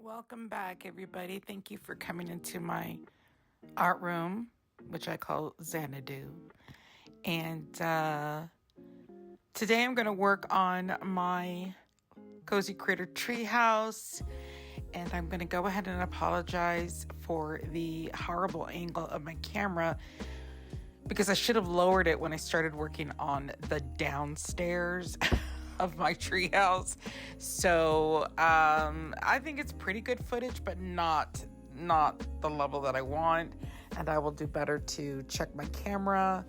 Welcome back, everybody. Thank you for coming into my art room, which I call Xanadu. And today I'm going to work on my Cozy Critter treehouse. And I'm going to go ahead and apologize for the horrible angle of my camera because I should have lowered it when I started working on the downstairs of my treehouse. So I think it's pretty good footage, but not the level that I want. And I will do better to check my camera.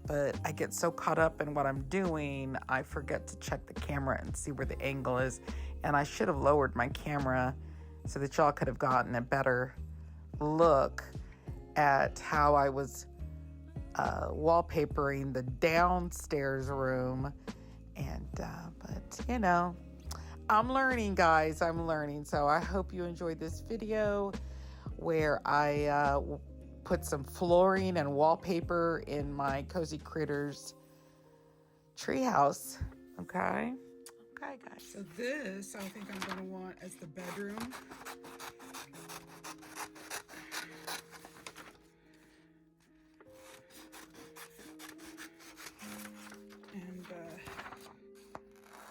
But I get so caught up in what I'm doing, I forget to check the camera and see where the angle is. And I should have lowered my camera so that y'all could have gotten a better look at how I was wallpapering the downstairs room. And but you know, I'm learning, guys. I'm learning. So I hope you enjoyed this video where I put some flooring and wallpaper in my Cozy Critters treehouse. Okay, guys. So this I think I'm gonna want as the bedroom. And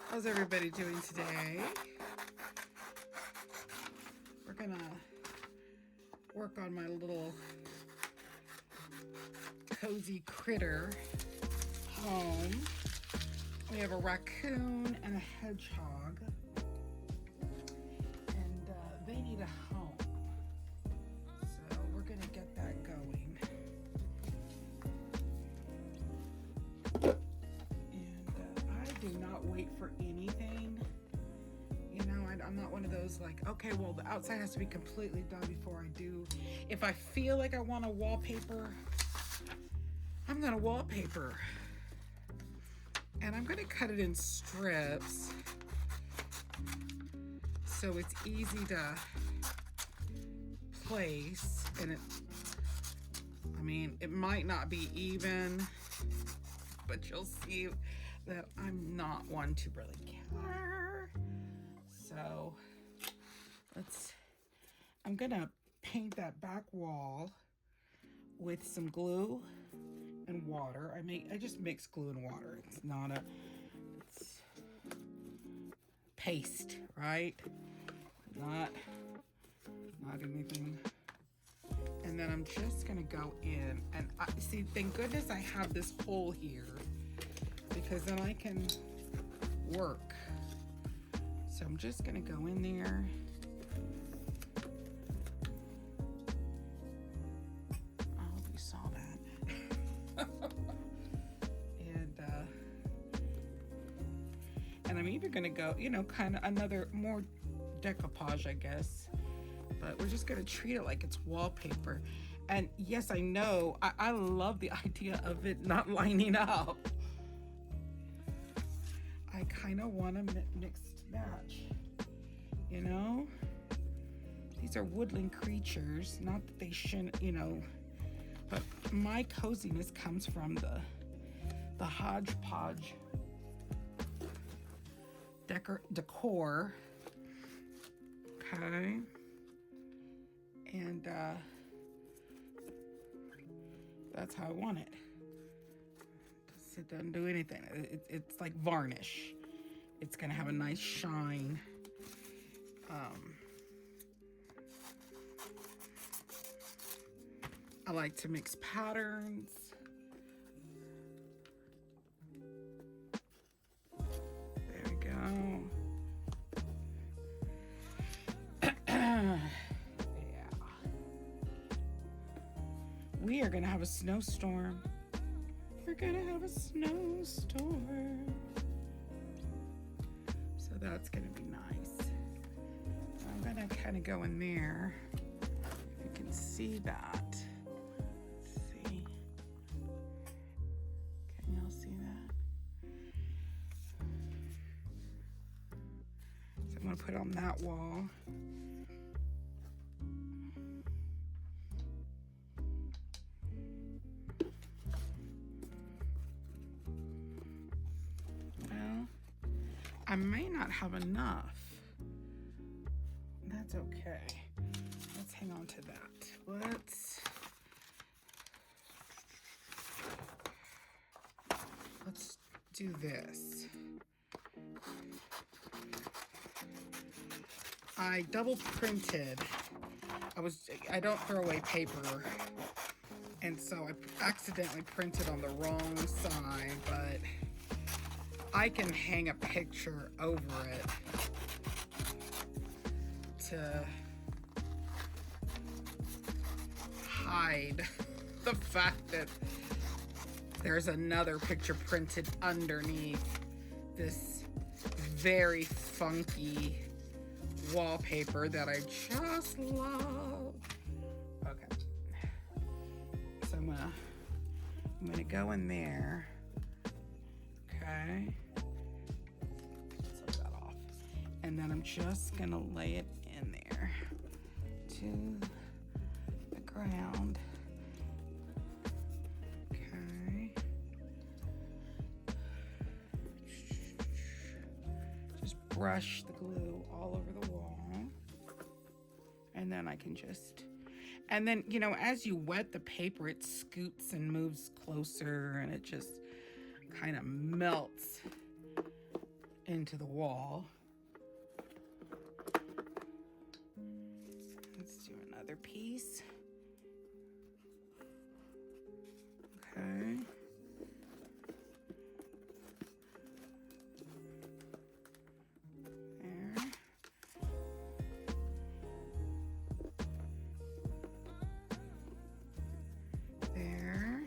how's everybody doing today? We're gonna work on my little Cozy Critter home. We have a raccoon and a hedgehog, and they need a home. So we're gonna get that going. Do not wait for anything. You know, I'm not one of those like, okay, well, the outside has to be completely done before I do. If I feel like I want a wallpaper, I'm gonna wallpaper. And I'm gonna cut it in strips so it's easy to place. And it might not be even, but you'll see that I'm not one to really care. So I'm gonna paint that back wall with some glue and water. I just mix glue and water. It's paste, right? Not anything. And then I'm just gonna go in and see, thank goodness I have this hole here, because then I can work. So I'm just gonna go in there. I hope you saw that. And I'm even gonna go, kind of another more decoupage, I guess. But we're just gonna treat it like it's wallpaper. And yes, I know, I love the idea of it not lining up. I kind of want a mixed match, you know? These are woodland creatures, not that they shouldn't, but my coziness comes from the hodgepodge decor, okay? And that's how I want it. It doesn't do anything. It's like varnish. It's gonna have a nice shine. I like to mix patterns. There we go. Yeah. We are gonna have a snowstorm. We're gonna have a snowstorm. So that's gonna be nice. I'm gonna kind of go in there. If you can see that. Let's see. Can y'all see that? So I'm gonna put it on that wall. I may not have enough. It's okay. Let's hang on to that. Let's do this. I double printed. I don't throw away paper, and so I accidentally printed on the wrong side, but I can hang a picture over it to hide the fact that there's another picture printed underneath this very funky wallpaper that I just love. Okay, so I'm gonna go in there. Okay, take that off, and then I'm just gonna lay it in there to the ground. Okay, just brush the glue all over the wall, and then I can just, and then, you know, as you wet the paper, it scoots and moves closer, and it just kind of melts into the wall. Let's do another piece. Okay. There. There.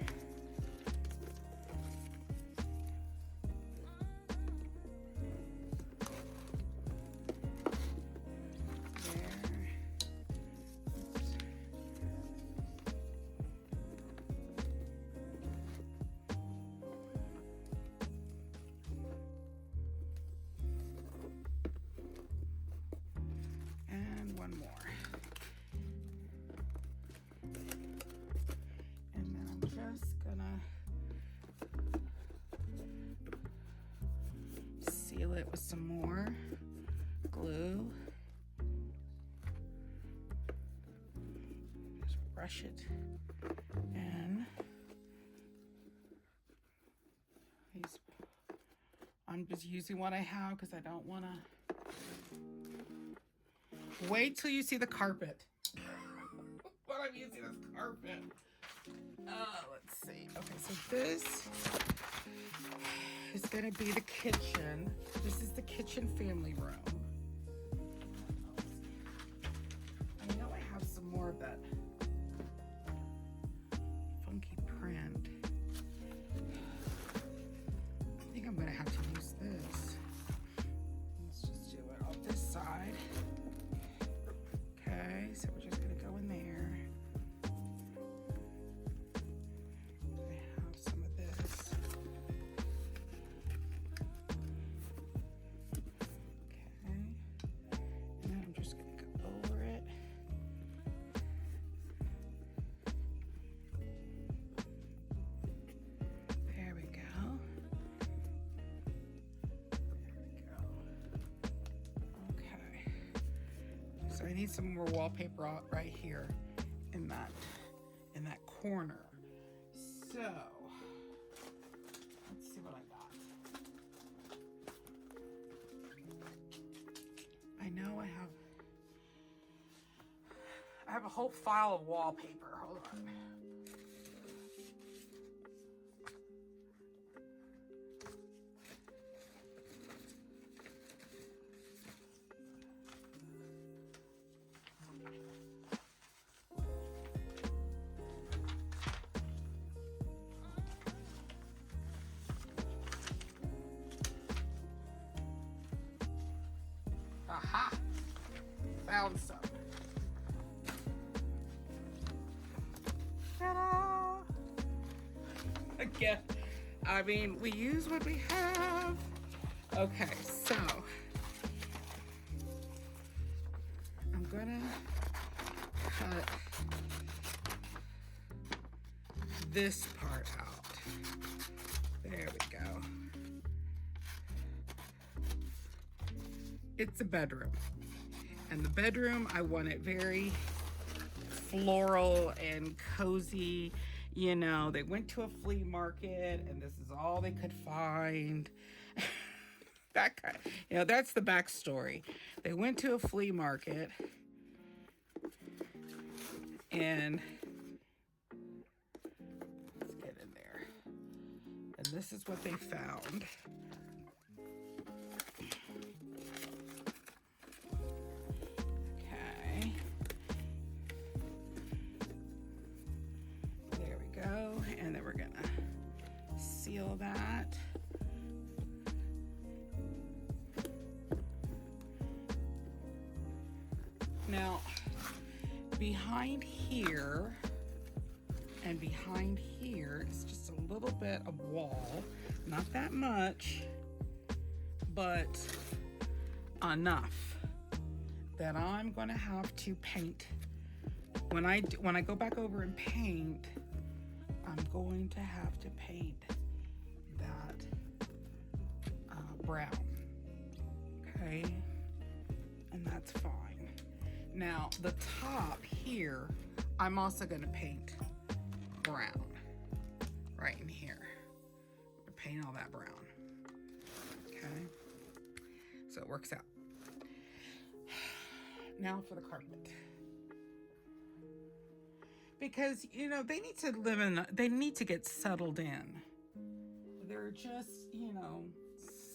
And one more. And then I'm just gonna seal it with some more glue. Just brush it in. I'm just using what I have because I don't want to. Wait till you see the carpet. What I'm using is carpet. Let's see. Okay, so this is going to be the kitchen. This is the kitchen family room. I know I have some more of that funky print. I think I'm going to have to use this. Let's just do it on this side. Okay, so we're just gonna go in there. I have some of this. Okay, and then I'm just gonna go over it. There we go. Okay. So I need some more wallpaper out right here in that corner. So let's see what I got. I know I have a whole file of wallpaper. Hold on. Aha! Found some. Ta-da! Again, I mean, we use what we have. Okay, so I'm gonna cut this part out. There we go. It's a bedroom. And the bedroom, I want it very floral and cozy. You know, they went to a flea market and this is all they could find. That kind, you know, that's the backstory. They went to a flea market and let's get in there. And this is what they found. Okay. There we go. And then we're gonna seal that. Now, behind here and behind here is just a little bit of wall. Not that much, but enough that I'm going to have to paint. When I go back over and paint, I'm going to have to paint that brown. Okay, and that's fine. Now, the top here, I'm also going to paint brown right in here. I'm gonna paint all that brown. Okay, so it works out. Now for the carpet. Because, you know, they need to live in, they need to get settled in. They're just, you know,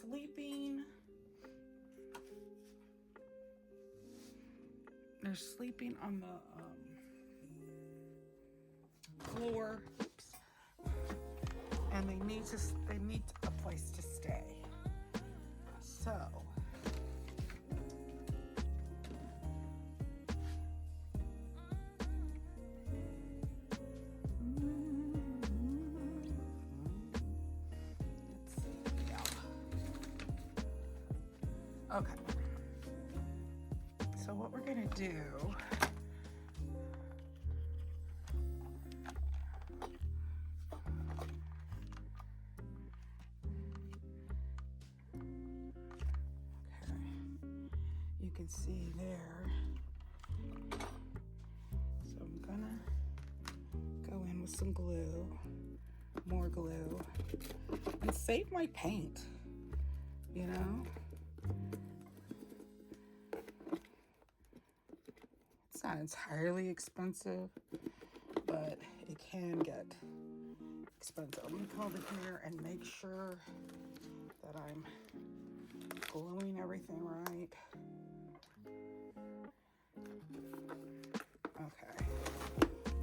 sleeping. They're sleeping on the floor. Oops. And they need a place to stay. So okay. So what we're gonna do, okay, you can see there. So I'm gonna go in with some glue, more glue, and save my paint, you know? It's not entirely expensive, but it can get expensive. I'm gonna come over here and make sure that I'm gluing everything right. Okay,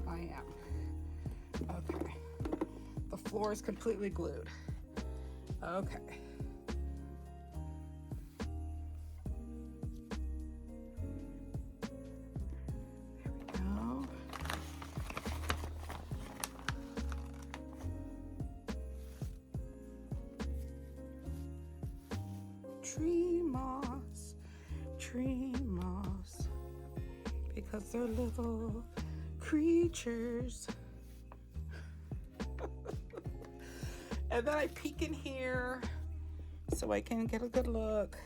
I am. Okay, the floor is completely glued. Okay. Tree moss, because they're little creatures. And then I peek in here so I can get a good look.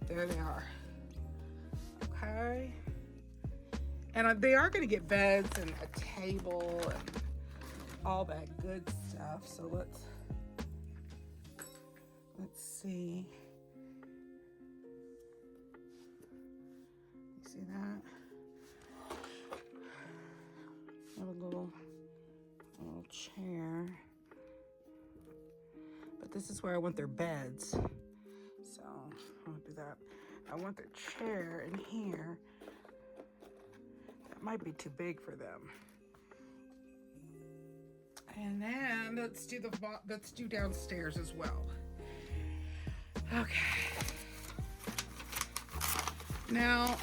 There they are. Okay. And they are going to get beds and a table and all that good stuff. So let's see. You see that? Have a little chair. But this is where I want their beds. So I'll do that. I want their chair in here. That might be too big for them. And then let's do downstairs as well. Okay. Now,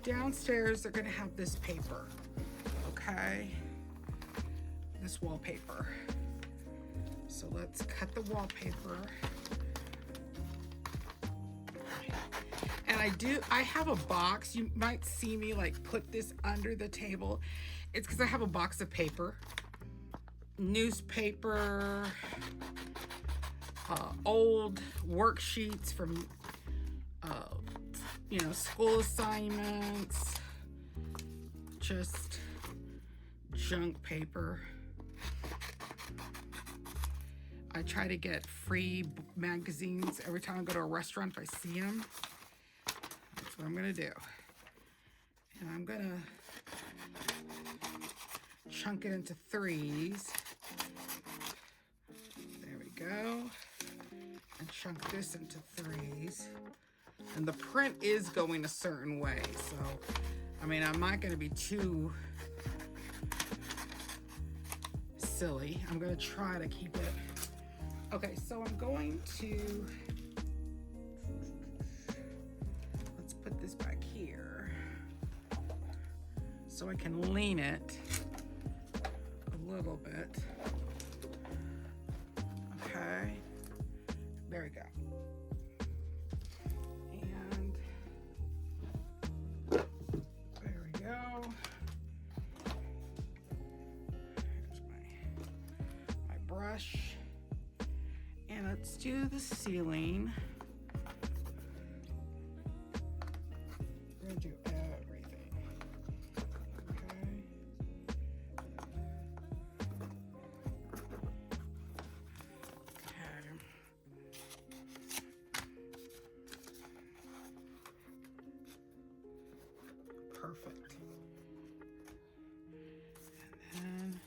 downstairs they're gonna have this paper, okay? This wallpaper. So let's cut the wallpaper. And I have a box. You might see me like put this under the table. It's because I have a box of paper, newspaper, old worksheets from, school assignments, just junk paper. I try to get free magazines every time I go to a restaurant if I see them. That's what I'm gonna do. And I'm gonna chunk it into threes. There we go. And chunk this into threes. And the print is going a certain way, so I mean, I'm not gonna be too silly. I'm gonna try to keep it. Okay, so I'm going to, let's put this back here so I can lean it a little bit. Okay, there we go. And there we go. Here's my brush. And let's do the ceiling. We're gonna do everything. Okay. Okay. Perfect. And then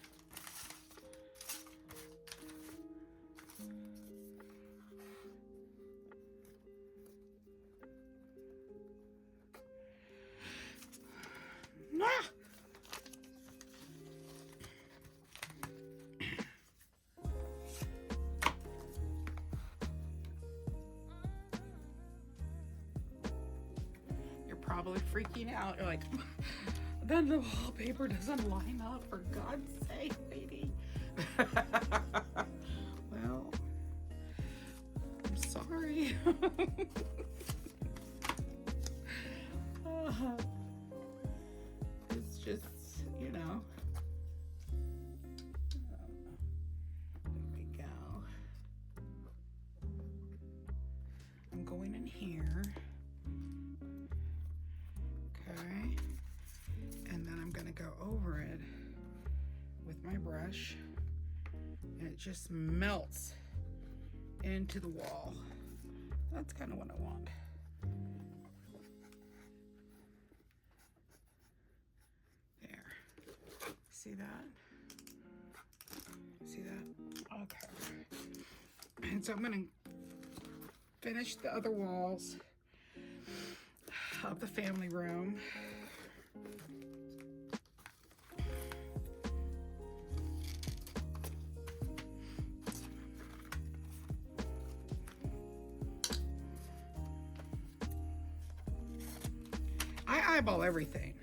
you're probably freaking out. You're like, then the wallpaper doesn't line up, for God's sake, lady. Well, I'm sorry. It's just, there we go. I'm going in here. Okay. And then I'm going to go over it with my brush. And it just melts into the wall. That's kind of what I want. See that? See that? Okay. And so I'm gonna finish the other walls of the family room. I eyeball everything,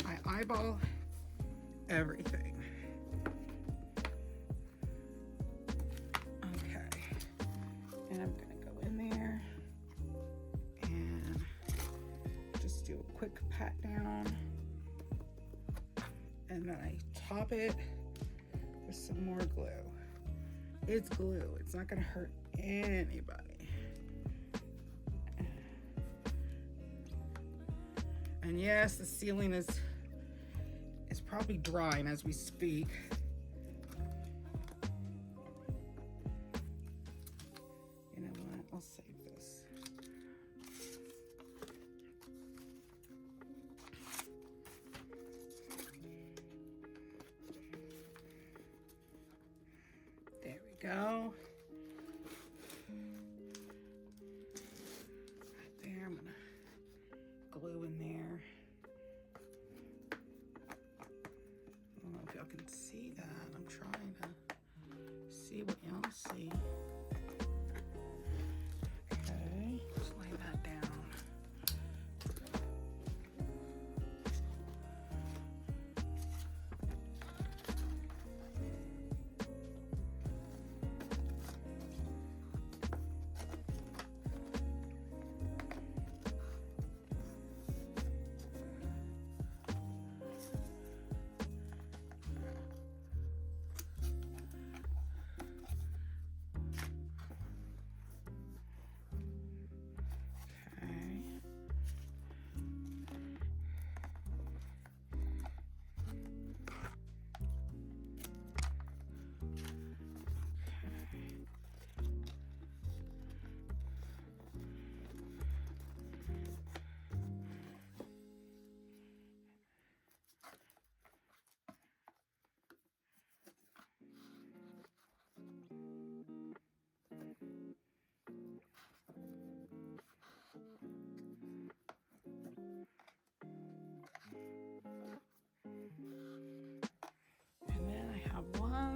I eyeball everything. Okay, and I'm gonna go in there and just do a quick pat down, and then I top it with some more glue. It's glue, it's not gonna hurt anybody. And yes, the ceiling is probably drying as we speak. You know what? I'll save this. There we go. Right there, I'm gonna glue in there. I don't know if y'all can see that. I'm trying to see what y'all see. Okay, just lay that down.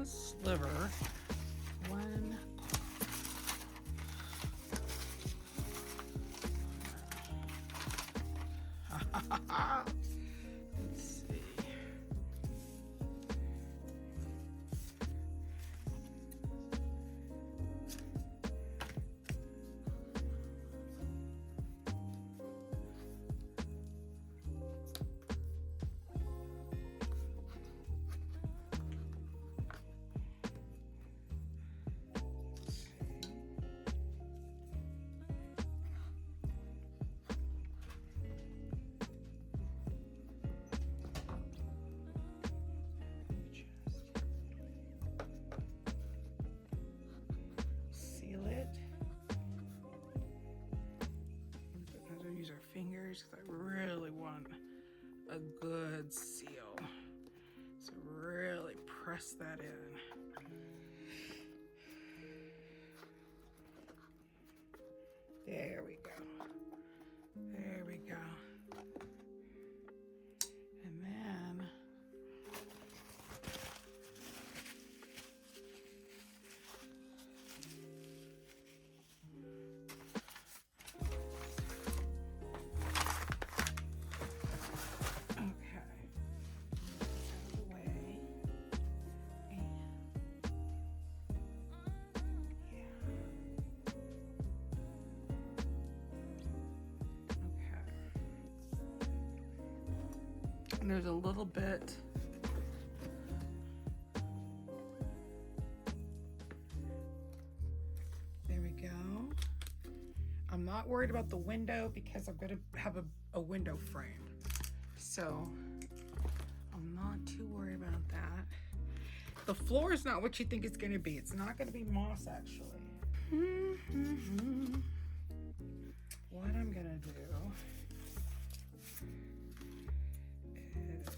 a sliver. One. Let's see. Seal it. I don't use our fingers because I really want a good seal. So really press that in. There we go. There we go. And then and there's a little bit there we go. I'm not worried about the window because I'm going to have a window frame, so I'm not too worried about that. The floor is not what you think it's going to be. It's not going to be moss, actually. What I'm going to do is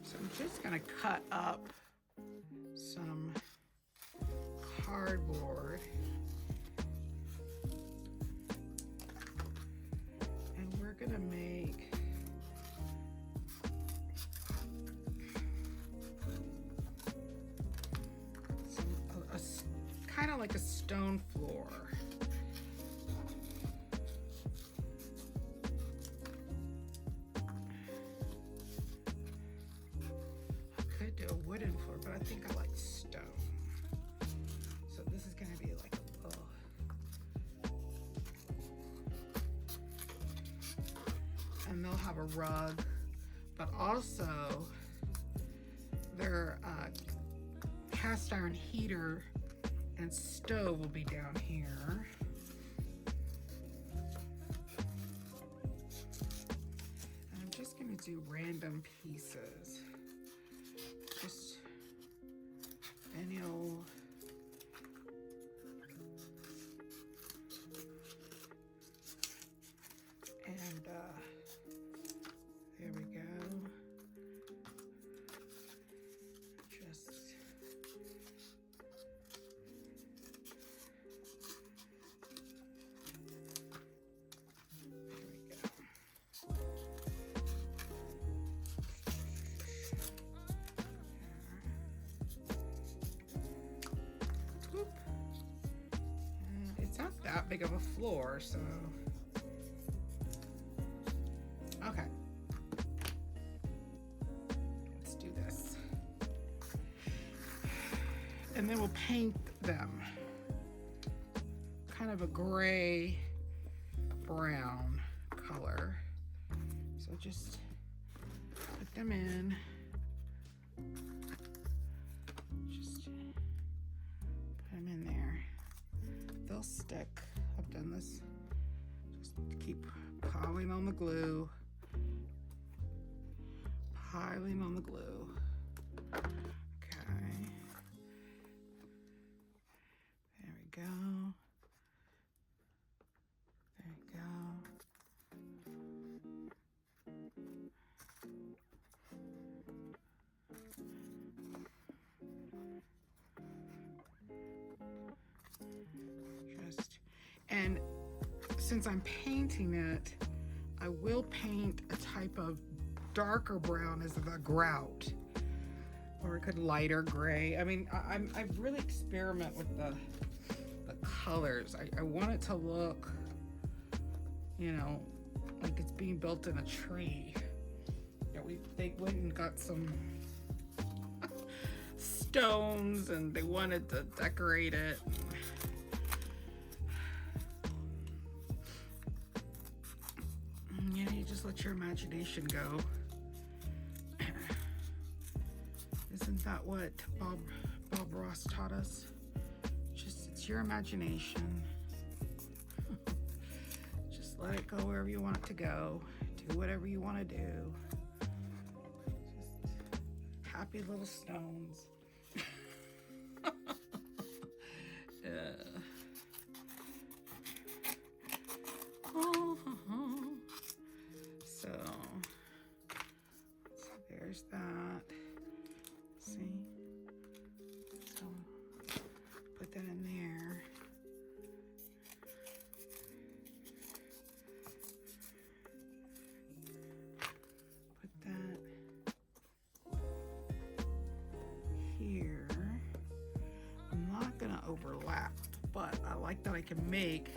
so I'm just going to cut up some cardboard, and we're going to make kind of like a stone floor. I could do a wooden floor, but I think I like stone. So this is going to be like a little, and they'll have a rug, but also their cast iron heater and stove will be down here. And I'm just going to do random pieces. Just any old and there we go. Just that big of a floor, so okay, let's do this, and then we'll paint them kind of a gray brown color. So just put them in, just put them in there. They'll stick. I've done this. Just keep piling on the glue. Piling on the glue. Okay. There we go. There we go. since I'm painting it, I will paint a type of darker brown as the grout, or it could lighter gray. I mean, I really experiment with the colors. I want it to look, you know, like it's being built in a tree. Yeah, they went and got some stones and they wanted to decorate it. Yeah, you just let your imagination go. Isn't that what Bob Ross taught us? Just, it's your imagination. Just let it go wherever you want it to go. Do whatever you want to do. Just happy little stones. Yeah. So there's that. See? So put that in there. Put that here. I'm not gonna overlap, but I like that I can make,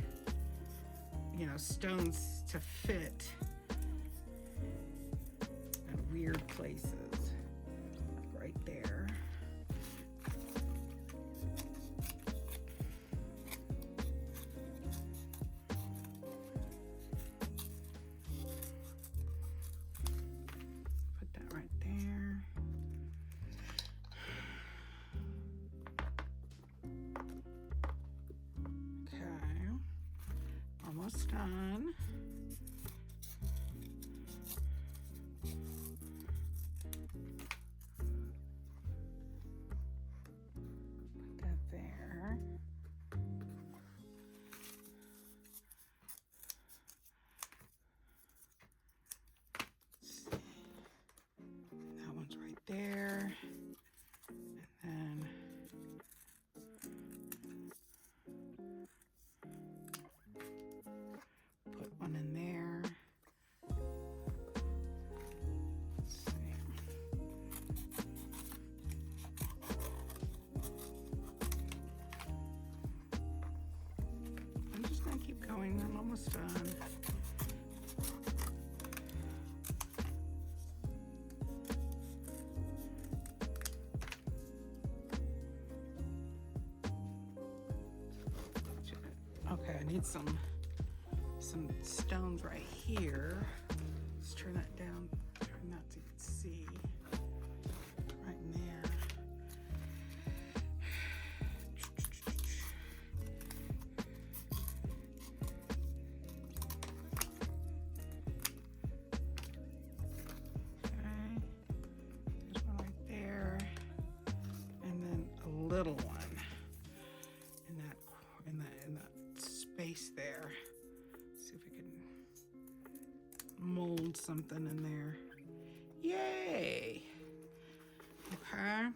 you know, stones to fit in weird places. Right there. Put that right there. Okay. Almost done. Put that there. That one's right there. And then put one in there. Let's see. I'm just gonna keep going. I'm almost done. Okay, I need some stones right here. Let's turn that down, turn that so you can see. Right in there. Okay, there's one right there. And then a little one in that space there. See if we can mold something in there. Yay! Okay.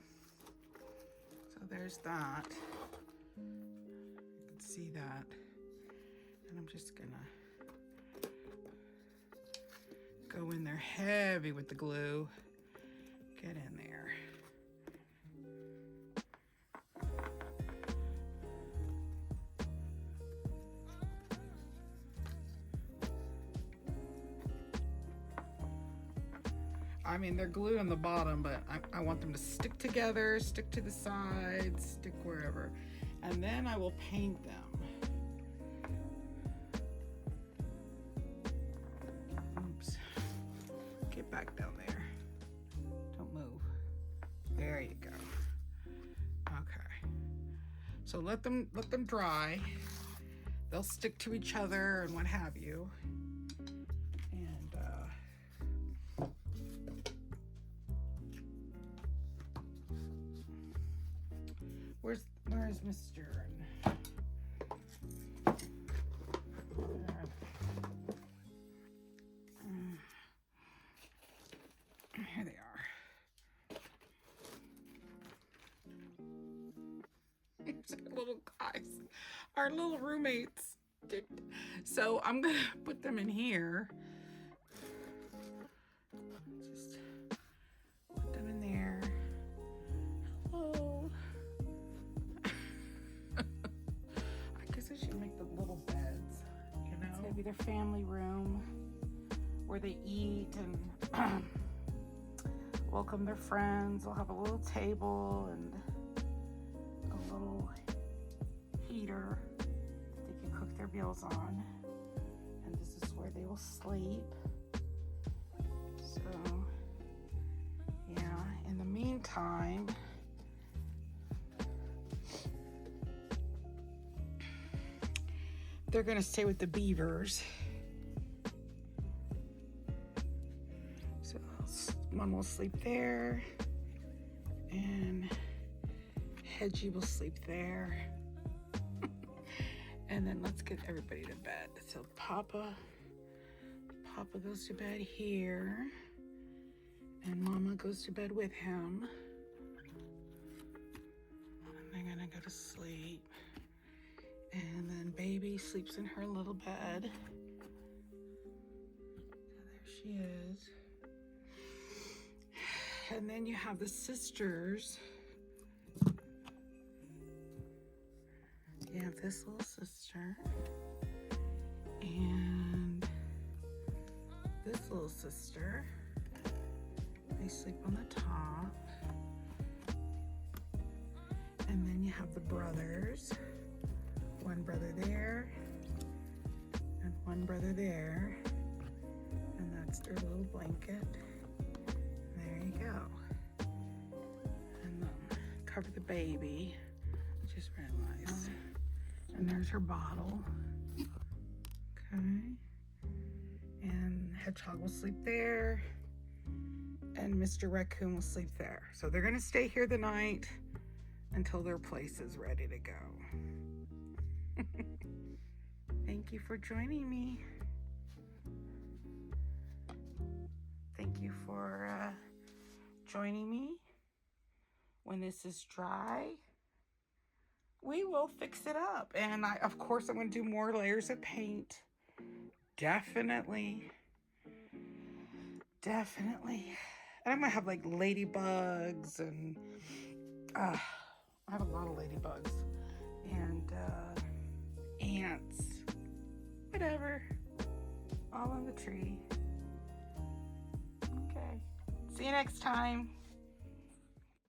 So there's that. You can see that. And I'm just gonna go in there heavy with the glue. Get in there. I mean, they're glue on the bottom, but I want them to stick together, stick to the sides, stick wherever. And then I will paint them. Oops. Get back down there. Don't move. There you go. Okay. So let them dry. They'll stick to each other and what have you. Where is Mr. Here they are. These are little guys, our little roommates. So I'm gonna put them in here. Just put them in there. Hello. I guess I should make the little beds, you know? It's gonna be their family room where they eat and welcome their friends. They'll have a little table and a little heater that they can cook their meals on. And this is where they will sleep. So, yeah, in the meantime, they're gonna stay with the beavers. So Mom will sleep there, and Hedgie will sleep there. And then let's get everybody to bed. So Papa goes to bed here, and Mama goes to bed with him. And they're gonna go to sleep. And then Baby sleeps in her little bed. So there she is. And then you have the sisters. You have this little sister and this little sister. They sleep on the top. And then you have the brothers. One brother there and one brother there. And that's their little blanket. There you go. And cover the baby. I just realized. And there's her bottle. Okay. And Hedgehog will sleep there. And Mr. Raccoon will sleep there. So they're gonna stay here the night until their place is ready to go. Thank you for joining me. Thank you for joining me. When this is dry, we will fix it up. And of course, I'm going to do more layers of paint. Definitely. And I'm going to have like ladybugs and I have a lot of ladybugs and ants, whatever, all on the tree. Okay. See you next time.